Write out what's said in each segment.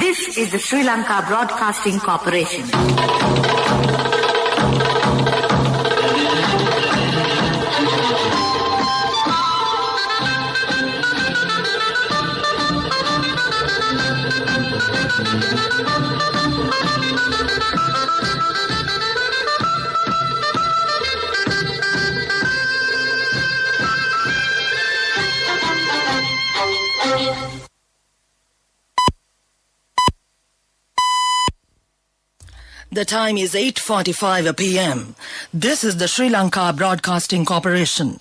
This is the Sri Lanka Broadcasting Corporation. The time is 8:45 p.m. This is the Sri Lanka Broadcasting Corporation.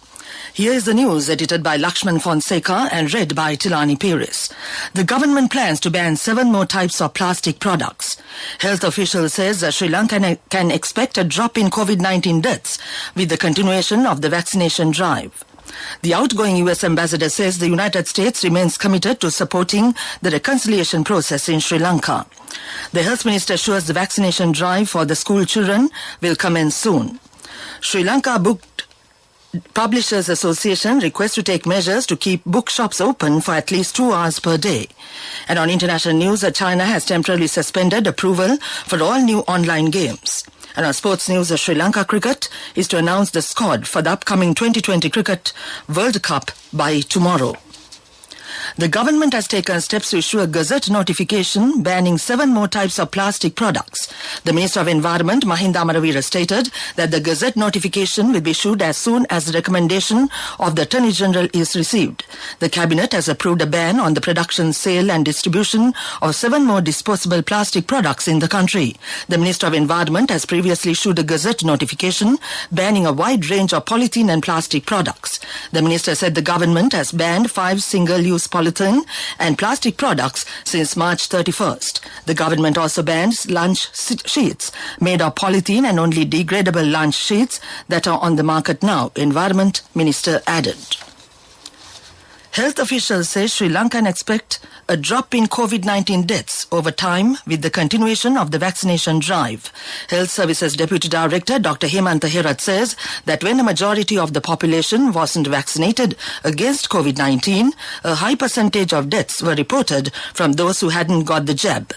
Here is the news edited by Lakshman Fonseca and read by Tilani Pires. The government plans to ban 7 more types of plastic products. Health officials says that Sri Lanka can expect a drop in COVID-19 deaths with the continuation of the vaccination drive. The outgoing U.S. ambassador says the United States remains committed to supporting the reconciliation process in Sri Lanka. The health minister assures the vaccination drive for the school children will commence soon. Sri Lanka Book Publishers Association requests to take measures to keep bookshops open for at least 2 hours per day. And on international news, China has temporarily suspended approval for all new online games. And on sports news, Sri Lanka Cricket is to announce the squad for the upcoming 2020 Cricket World Cup by tomorrow. The government has taken steps to issue a gazette notification banning 7 more types of plastic products. The Minister of Environment, Mahinda Amaraveera, stated that the gazette notification will be issued as soon as the recommendation of the Attorney General is received. The Cabinet has approved a ban on the production, sale and distribution of 7 more disposable plastic products in the country. The Minister of Environment has previously issued a gazette notification banning a wide range of polythene and plastic products. The Minister said the government has banned 5 single-use polythene and plastic products since March 31st. The government also bans lunch sheets made of polythene and only degradable lunch sheets that are on the market now, Environment Minister added. Health officials say Sri Lanka can expect a drop in COVID-19 deaths over time with the continuation of the vaccination drive. Health Services Deputy Director Dr. Hemantha Herath says that when a majority of the population wasn't vaccinated against COVID-19, a high percentage of deaths were reported from those who hadn't got the jab.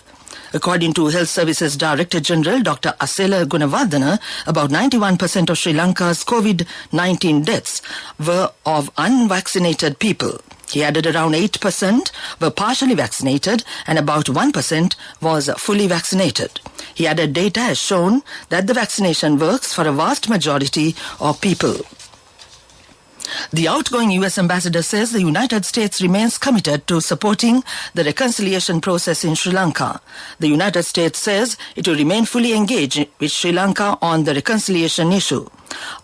According to Health Services Director General Dr. Asela Gunawardena, about 91% of Sri Lanka's COVID-19 deaths were of unvaccinated people. He added around 8% were partially vaccinated and about 1% was fully vaccinated. He added data has shown that the vaccination works for a vast majority of people. The outgoing U.S. ambassador says the United States remains committed to supporting the reconciliation process in Sri Lanka. The United States says it will remain fully engaged with Sri Lanka on the reconciliation issue.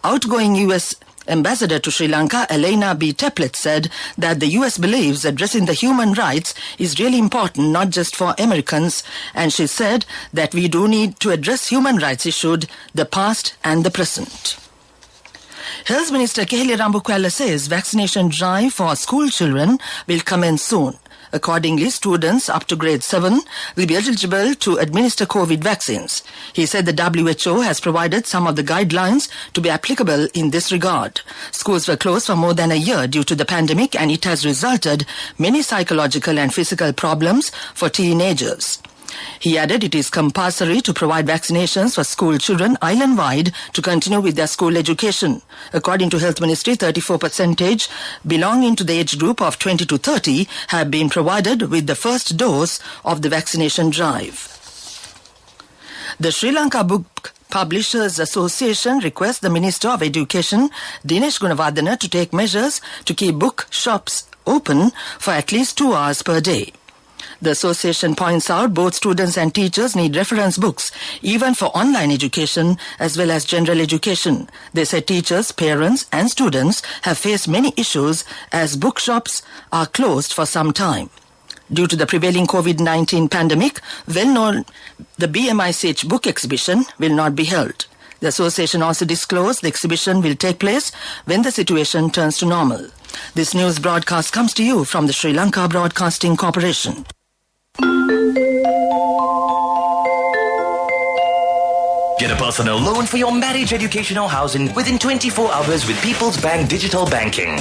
Outgoing U.S. Ambassador to Sri Lanka, Elena B. Teplitz, said that the U.S. believes addressing the human rights is really important, not just for Americans, and she said that we do need to address human rights issues, the past and the present. Health Minister Keheli Rambukwala says vaccination drive for school children will commence soon. Accordingly, students up to grade 7 will be eligible to administer COVID vaccines. He said the WHO has provided some of the guidelines to be applicable in this regard. Schools were closed for more than a year due to the pandemic, and it has resulted many psychological and physical problems for teenagers. He added it is compulsory to provide vaccinations for school children island-wide to continue with their school education. According to Health Ministry, 34% belonging to the age group of 20 to 30 have been provided with the first dose of the vaccination drive. The Sri Lanka Book Publishers Association requests the Minister of Education, Dinesh Gunawardena, to take measures to keep bookshops open for at least 2 hours per day. The association points out both students and teachers need reference books, even for online education as well as general education. They say teachers, parents and students have faced many issues as bookshops are closed for some time. Due to the prevailing COVID-19 pandemic, the BMICH book exhibition will not be held. The association also disclosed the exhibition will take place when the situation turns to normal. This news broadcast comes to you from the Sri Lanka Broadcasting Corporation. Get a personal loan for your marriage, education or housing within 24 hours with People's Bank Digital Banking.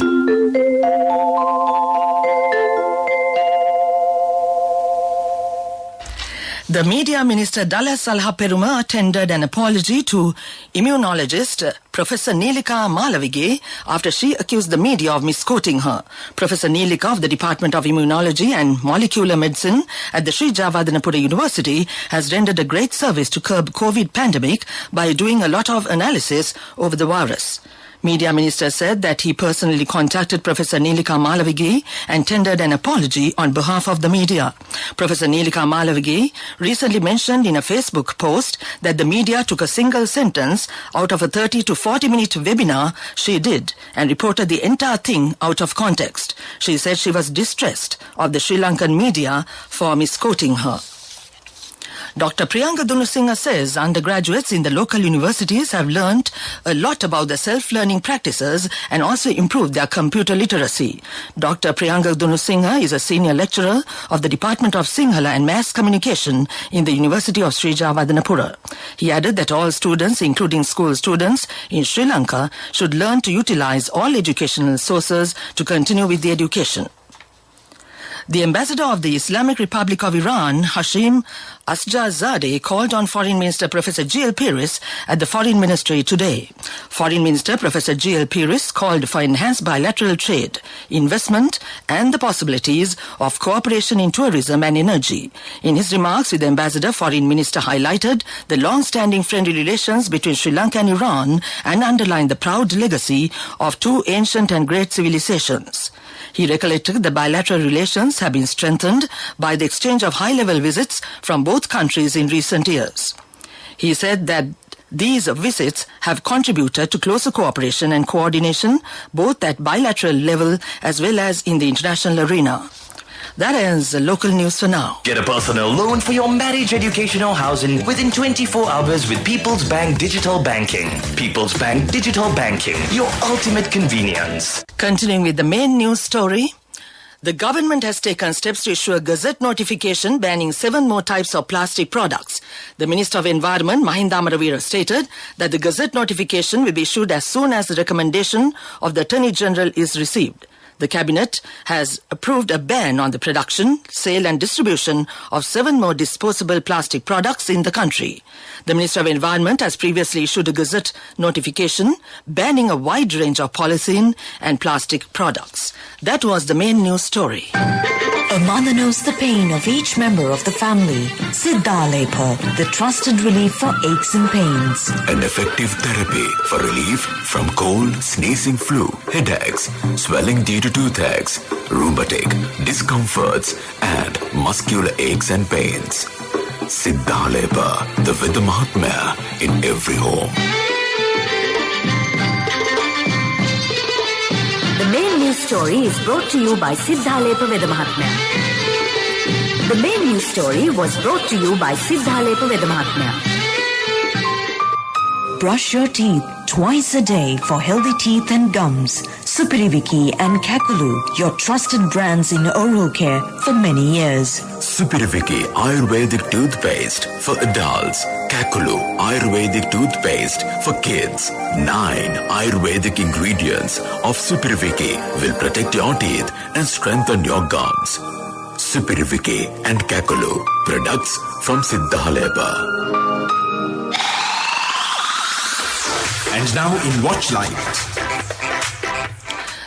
The Media Minister Dalla Salha Peruma tendered an apology to immunologist Professor Nilika Malavige after she accused the media of misquoting her. Professor Nilika of the Department of Immunology and Molecular Medicine at the Sri Javadanapura University has rendered a great service to curb COVID pandemic by doing a lot of analysis over the virus. Media Minister said that he personally contacted Professor Nilika Malavige and tendered an apology on behalf of the media. Professor Nilika Malavige recently mentioned in a Facebook post that the media took a single sentence out of a 30 to 40-minute webinar she did and reported the entire thing out of context. She said she was distressed of the Sri Lankan media for misquoting her. Dr. Priyanka Dunusingha says undergraduates in the local universities have learnt a lot about the self-learning practices and also improved their computer literacy. Dr. Priyanka Dunusingha is a senior lecturer of the Department of Sinhala and Mass Communication in the University of Sri Javadanapura. He added that all students, including school students in Sri Lanka, should learn to utilize all educational sources to continue with the education. The ambassador of the Islamic Republic of Iran, Hashim Asjarzadeh, called on Foreign Minister Professor G.L. Peiris at the Foreign Ministry today. Foreign Minister Professor G.L. Peiris called for enhanced bilateral trade, investment and the possibilities of cooperation in tourism and energy. In his remarks with the ambassador, Foreign Minister highlighted the long-standing friendly relations between Sri Lanka and Iran and underlined the proud legacy of two ancient and great civilizations. He recollected the bilateral relations have been strengthened by the exchange of high-level visits from both countries in recent years. He said that these visits have contributed to closer cooperation and coordination both at bilateral level as well as in the international arena. That ends local news for now. Get a personal loan for your marriage, education or housing within 24 hours with People's Bank Digital Banking. People's Bank Digital Banking, your ultimate convenience. Continuing with the main news story, the government has taken steps to issue a gazette notification banning 7 more types of plastic products. The Minister of Environment, Mahinda Amaravira, stated that the gazette notification will be issued as soon as the recommendation of the Attorney General is received. The Cabinet has approved a ban on the production, sale and distribution of 7 more disposable plastic products in the country. The Minister of Environment has previously issued a gazette notification banning a wide range of polythene and plastic products. That was the main news story. A mother knows the pain of each member of the family. Siddha Lepa, the trusted relief for aches and pains. An effective therapy for relief from cold, sneezing, flu, headaches, swelling due to toothaches, rheumatic, discomforts, and muscular aches and pains. Siddha Lepa, the Vidamahatmya in every home. The main news story is brought to you by Siddha Lepa Vedamahatmya. The main news story was brought to you by Siddha Lepa Vedamahatmya. Brush your teeth twice a day for healthy teeth and gums. Supiriviki and Kakulu, your trusted brands in oral care for many years. Supiriviki Ayurvedic toothpaste for adults. Kakulu Ayurvedic toothpaste for kids. 9 Ayurvedic ingredients of Supiriviki will protect your teeth and strengthen your gums. Supiriviki and Kakulu, products from Siddha Lepa. And now in Watchlight.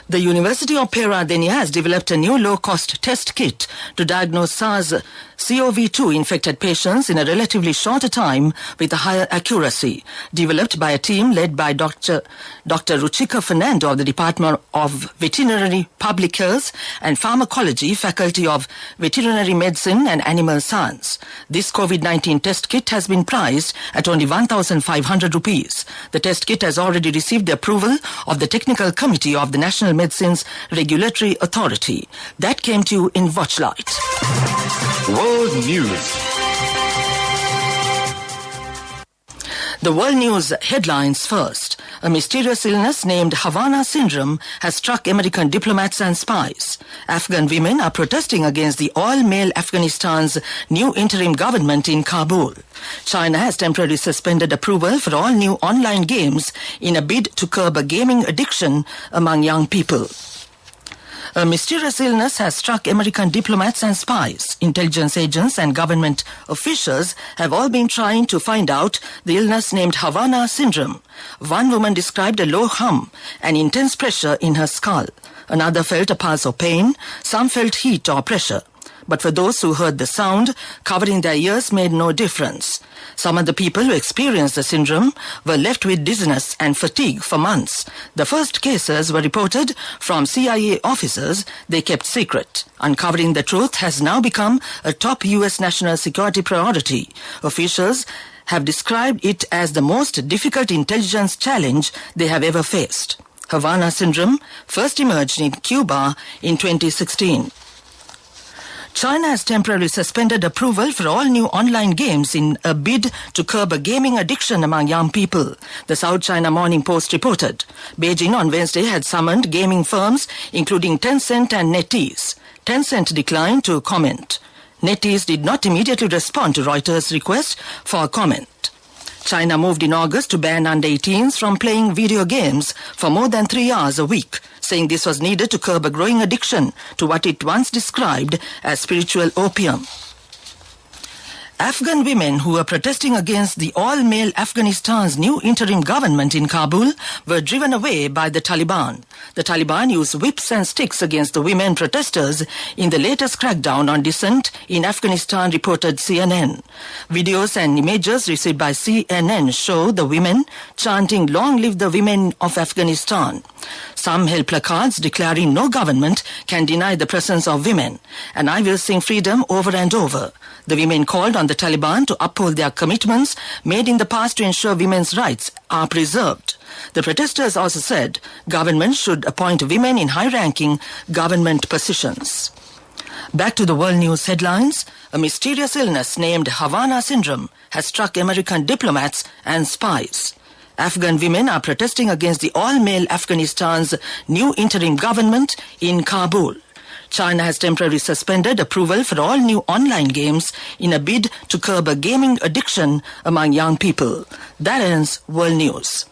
The University of Peradeniya has developed a new low-cost test kit to diagnose SARS-CoV-2 infected patients in a relatively shorter time with a higher accuracy. Developed by a team led by Dr. Ruchika Fernando of the Department of Veterinary Public Health and Pharmacology, Faculty of Veterinary Medicine and Animal Science. This COVID-19 test kit has been priced at only 1,500 rupees. The test kit has already received the approval of the Technical Committee of the National Medicines Regulatory Authority. That came to you in Watchlight. World News. The world news headlines first. A mysterious illness named Havana Syndrome has struck American diplomats and spies. Afghan women are protesting against the all-male Afghanistan's new interim government in Kabul. China has temporarily suspended approval for all new online games in a bid to curb a gaming addiction among young people. A mysterious illness has struck American diplomats and spies. Intelligence agents and government officials have all been trying to find out the illness named Havana Syndrome. One woman described a low hum and intense pressure in her skull. Another felt a pulse of pain. Some felt heat or pressure. But for those who heard the sound, covering their ears made no difference. Some of the people who experienced the syndrome were left with dizziness and fatigue for months. The first cases were reported from CIA officers they kept secret. Uncovering the truth has now become a top U.S. national security priority. Officials have described it as the most difficult intelligence challenge they have ever faced. Havana Syndrome first emerged in Cuba in 2016. China has temporarily suspended approval for all new online games in a bid to curb a gaming addiction among young people, the South China Morning Post reported. Beijing on Wednesday had summoned gaming firms, including Tencent and NetEase. Tencent declined to comment. NetEase did not immediately respond to Reuters' request for comment. China moved in August to ban under-18s from playing video games for more than 3 hours a week, saying this was needed to curb a growing addiction to what it once described as spiritual opium. Afghan women who were protesting against the all-male Afghanistan's new interim government in Kabul were driven away by the Taliban. The Taliban used whips and sticks against the women protesters in the latest crackdown on dissent in Afghanistan, reported CNN. Videos and images received by CNN show the women chanting, "Long live the women of Afghanistan." Some held placards declaring no government can deny the presence of women, and "I will sing freedom" over and over. The women called on the Taliban to uphold their commitments made in the past to ensure women's rights are preserved. The protesters also said government should appoint women in high-ranking government positions. Back to the world news headlines. A mysterious illness named Havana Syndrome has struck American diplomats and spies. Afghan women are protesting against the all-male Afghanistan's new interim government in Kabul. China has temporarily suspended approval for all new online games in a bid to curb a gaming addiction among young people. That ends World News.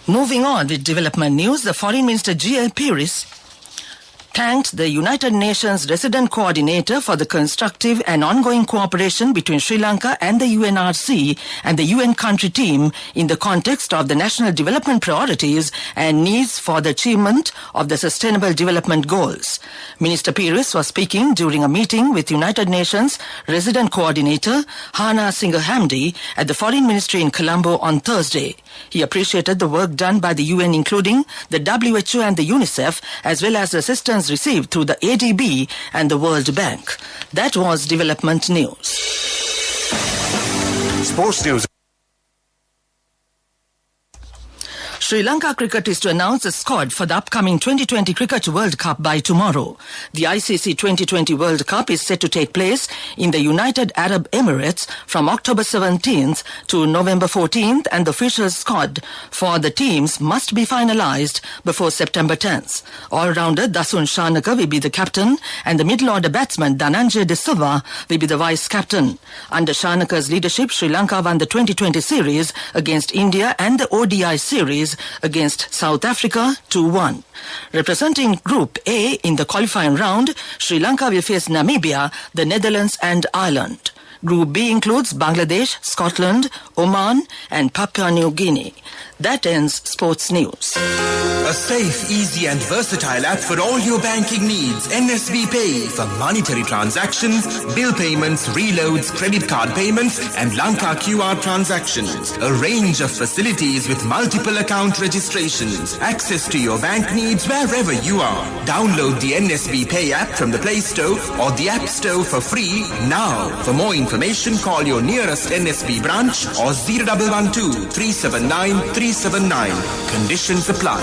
Moving on with development news, the Foreign Minister G.L. Peiris thanked the United Nations Resident Coordinator for the constructive and ongoing cooperation between Sri Lanka and the UNRC and the UN country team in the context of the national development priorities and needs for the achievement of the Sustainable Development Goals. Minister Peiris was speaking during a meeting with United Nations Resident Coordinator Hana Singh-Hamdi at the Foreign Ministry in Colombo on Thursday. He appreciated the work done by the UN, including the WHO and the UNICEF, as well as assistance received through the ADB and the World Bank. That was development news. Sports news. Sri Lanka cricket is to announce a squad for the upcoming 2020 Cricket World Cup by tomorrow. The ICC 2020 World Cup is set to take place in the United Arab Emirates from October 17th to November 14th, and the official squad for the teams must be finalized before September 10th. All-rounder Dasun Shanaka will be the captain, and the middle-order batsman Dhananjay De Silva will be the vice-captain. Under Shanaka's leadership, Sri Lanka won the 2020 series against India and the ODI series against South Africa 2-1. Representing Group A in the qualifying round, Sri Lanka will face Namibia, the Netherlands and Ireland. Group B includes Bangladesh, Scotland, Oman and Papua New Guinea. That ends sports news. A safe, easy and versatile app for all your banking needs. NSB Pay for monetary transactions, bill payments, reloads, credit card payments and Lanka QR transactions. A range of facilities with multiple account registrations. Access to your bank needs wherever you are. Download the NSB Pay app from the Play Store or the App Store for free now. For more information, call your nearest NSB branch or 0112 379 379. Conditions apply.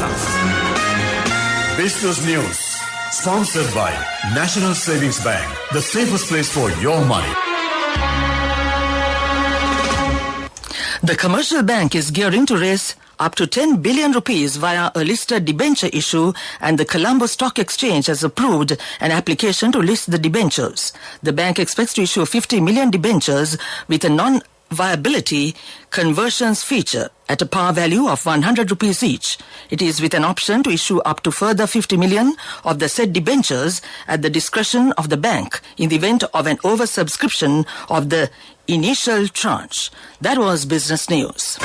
Business news. Sponsored by National Savings Bank, the safest place for your money. The commercial bank is gearing to raise up to 10 billion rupees via a listed debenture issue, and the Colombo Stock Exchange has approved an application to list the debentures. The bank expects to issue 50 million debentures with a viability conversions feature at a par value of 100 rupees each. It is with an option to issue up to further 50 million of the said debentures at the discretion of the bank in the event of an oversubscription of the initial tranche. That was business news.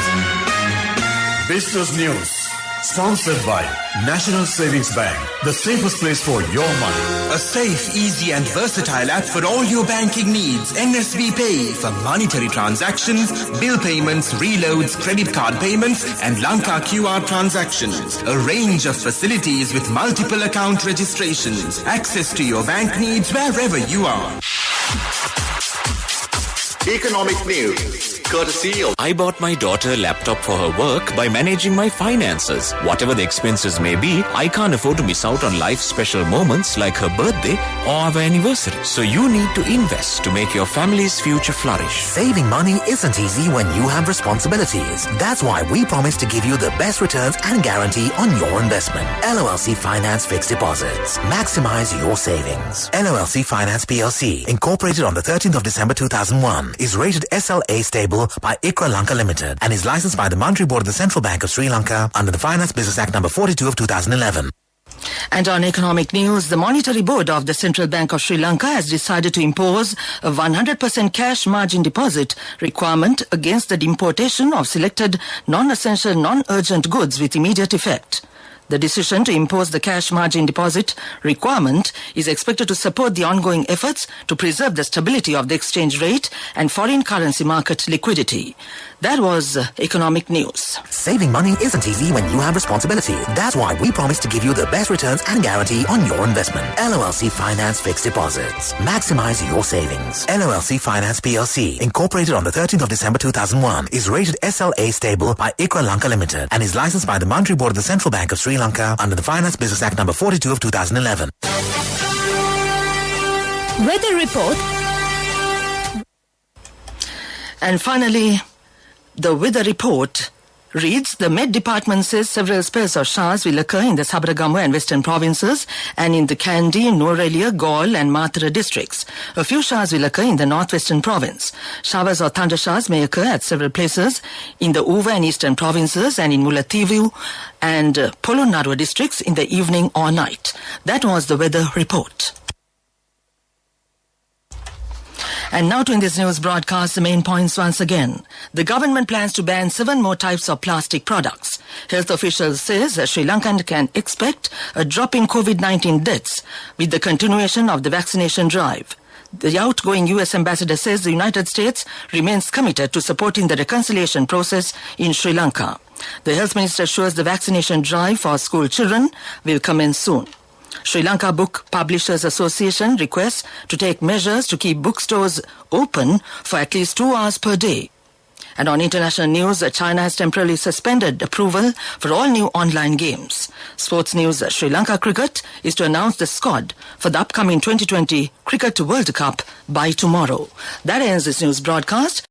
Business News. Sponsored by National Savings Bank, the safest place for your money. A safe, easy and versatile app for all your banking needs. NSB Pay for monetary transactions, bill payments, reloads, credit card payments and Lanka QR transactions. A range of facilities with multiple account registrations. Access to your bank needs wherever you are. Economic news, courtesy of... I bought my daughter a laptop for her work by managing my finances. Whatever the expenses may be, I can't afford to miss out on life's special moments like her birthday or our anniversary. So you need to invest to make your family's future flourish. Saving money isn't easy when you have responsibilities. That's why we promise to give you the best returns and guarantee on your investment. LOLC Finance Fixed Deposits. Maximize your savings. LOLC Finance PLC, incorporated on the 13th of December 2001, is rated SLA stable by ICRA Lanka Limited and is licensed by the Monetary Board of the Central Bank of Sri Lanka under the Finance Business Act number 42 of 2011. And on economic news, the Monetary Board of the Central Bank of Sri Lanka has decided to impose a 100% cash margin deposit requirement against the importation of selected non-essential, non-urgent goods with immediate effect. The decision to impose the cash margin deposit requirement is expected to support the ongoing efforts to preserve the stability of the exchange rate and foreign currency market liquidity. That was economic news. Saving money isn't easy when you have responsibility. That's why we promise to give you the best returns and guarantee on your investment. LOLC Finance Fixed Deposits. Maximize your savings. LOLC Finance PLC, incorporated on the 13th of December 2001, is rated SLA stable by ICRA Lanka Limited and is licensed by the Monetary Board of the Central Bank of Sri Lanka under the Finance Business Act number 42 of 2011. Weather report. And finally, the weather report reads, the Met Department says several spells of showers will occur in the Sabaragamu and Western provinces and in the Kandy, Nuwara, Galle and Mathura districts. A few showers will occur in the Northwestern province. Showers or thunder showers may occur at several places in the Uva and Eastern provinces and in Mullaitivu and Polonnaruwa districts in the evening or night. That was the weather report. And now to in this news broadcast, the main points once again. The government plans to ban 7 more types of plastic products. Health officials says Sri Lankan can expect a drop in COVID-19 deaths with the continuation of the vaccination drive. The outgoing U.S. ambassador says the United States remains committed to supporting the reconciliation process in Sri Lanka. The health minister assures the vaccination drive for school children will commence soon. Sri Lanka Book Publishers Association requests to take measures to keep bookstores open for at least 2 hours per day. And on international news, China has temporarily suspended approval for all new online games. Sports news, Sri Lanka Cricket is to announce the squad for the upcoming 2020 Cricket World Cup by tomorrow. That ends this news broadcast.